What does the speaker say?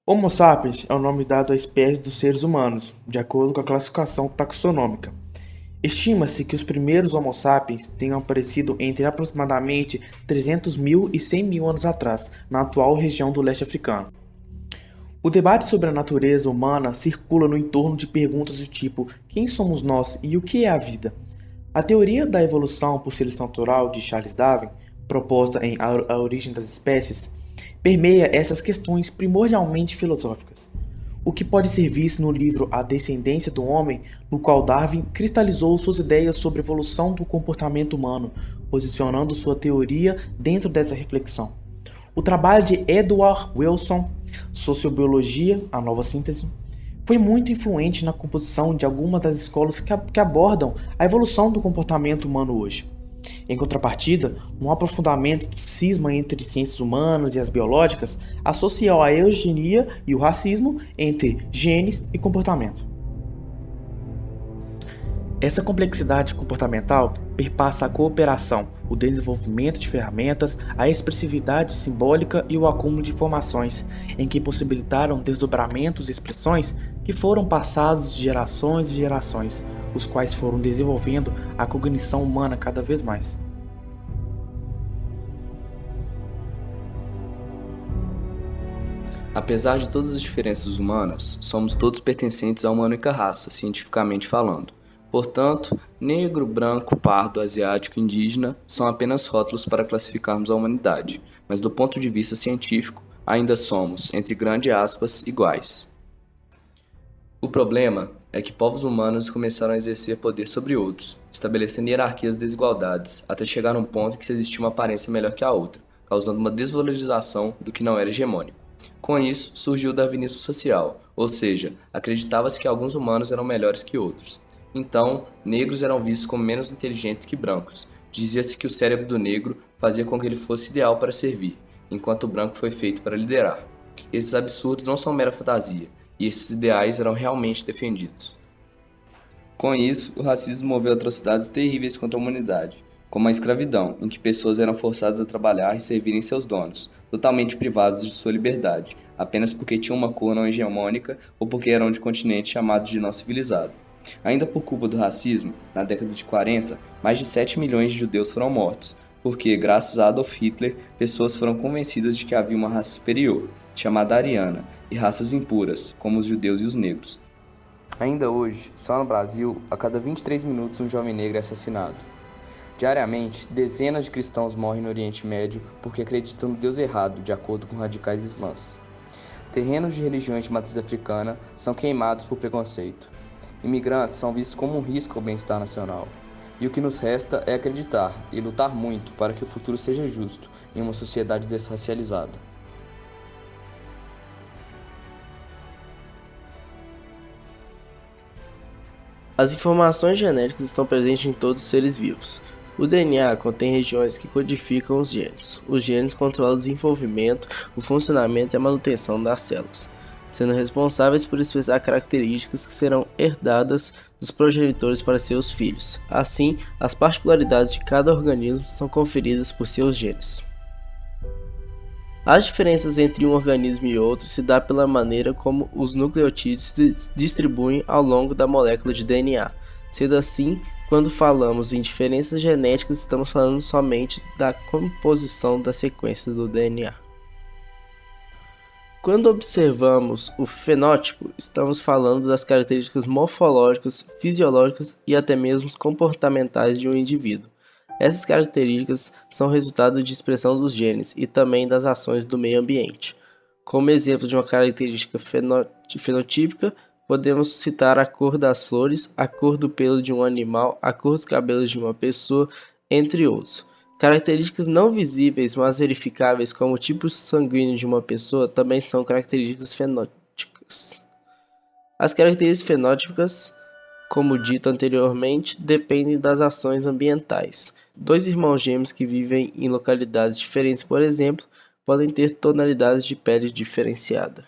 Homo sapiens é o nome dado à espécie dos seres humanos, de acordo com a classificação taxonômica. Estima-se que os primeiros Homo sapiens tenham aparecido entre aproximadamente 300.000 e 100.000 anos atrás, na atual região do leste africano. O debate sobre a natureza humana circula no entorno de perguntas do tipo: quem somos nós e o que é a vida? A teoria da evolução por seleção natural de Charles Darwin, proposta em A Origem das Espécies, permeia essas questões primordialmente filosóficas. O que pode ser visto no livro A Descendência do Homem, no qual Darwin cristalizou suas ideias sobre a evolução do comportamento humano, posicionando sua teoria dentro dessa reflexão. O trabalho de Edward Wilson, Sociobiologia, a Nova Síntese, foi muito influente na composição de algumas das escolas que abordam a evolução do comportamento humano hoje. Em contrapartida, um aprofundamento do cisma entre ciências humanas e as biológicas associou a eugenia e o racismo entre genes e comportamento. Essa complexidade comportamental perpassa a cooperação, o desenvolvimento de ferramentas, a expressividade simbólica e o acúmulo de informações, em que possibilitaram desdobramentos e expressões que foram passados de gerações e gerações, os quais foram desenvolvendo a cognição humana cada vez mais. Apesar de todas as diferenças humanas, somos todos pertencentes a uma única raça, cientificamente falando. Portanto, negro, branco, pardo, asiático e indígena são apenas rótulos para classificarmos a humanidade, mas do ponto de vista científico, ainda somos, entre grandes aspas, iguais. O problema é que povos humanos começaram a exercer poder sobre outros, estabelecendo hierarquias e desigualdades, até chegar a um ponto em que se existia uma aparência melhor que a outra, causando uma desvalorização do que não era hegemônico. Com isso, surgiu o darwinismo social, ou seja, acreditava-se que alguns humanos eram melhores que outros. Então, negros eram vistos como menos inteligentes que brancos. Dizia-se que o cérebro do negro fazia com que ele fosse ideal para servir, enquanto o branco foi feito para liderar. Esses absurdos não são mera fantasia, e esses ideais eram realmente defendidos. Com isso, o racismo moveu atrocidades terríveis contra a humanidade, como a escravidão, em que pessoas eram forçadas a trabalhar e servirem seus donos, totalmente privados de sua liberdade, apenas porque tinham uma cor não hegemônica ou porque eram de continente chamado de não civilizado. Ainda por culpa do racismo, na década de 40, mais de 7 milhões de judeus foram mortos, porque, graças a Adolf Hitler, pessoas foram convencidas de que havia uma raça superior, chamada ariana, e raças impuras, como os judeus e os negros. Ainda hoje, só no Brasil, a cada 23 minutos um jovem negro é assassinado. Diariamente, dezenas de cristãos morrem no Oriente Médio porque acreditam no Deus errado, de acordo com radicais islãs. Terrenos de religiões de matriz africana são queimados por preconceito. Imigrantes são vistos como um risco ao bem-estar nacional. E o que nos resta é acreditar e lutar muito para que o futuro seja justo em uma sociedade desracializada. As informações genéticas estão presentes em todos os seres vivos. O DNA contém regiões que codificam os genes. Os genes controlam o desenvolvimento, o funcionamento e a manutenção das células, sendo responsáveis por expressar características que serão herdadas dos progenitores para seus filhos. Assim, as particularidades de cada organismo são conferidas por seus genes. As diferenças entre um organismo e outro se dão pela maneira como os nucleotídeos se distribuem ao longo da molécula de DNA. Sendo assim, quando falamos em diferenças genéticas, estamos falando somente da composição da sequência do DNA. Quando observamos o fenótipo, estamos falando das características morfológicas, fisiológicas e até mesmo comportamentais de um indivíduo. Essas características são resultado de expressão dos genes e também das ações do meio ambiente. Como exemplo de uma característica fenotípica, podemos citar a cor das flores, a cor do pelo de um animal, a cor dos cabelos de uma pessoa, entre outros. Características não visíveis, mas verificáveis, como o tipo sanguíneo de uma pessoa, também são características fenóticas. As características fenóticas, como dito anteriormente, dependem das ações ambientais. Dois irmãos gêmeos que vivem em localidades diferentes, por exemplo, podem ter tonalidades de pele diferenciada.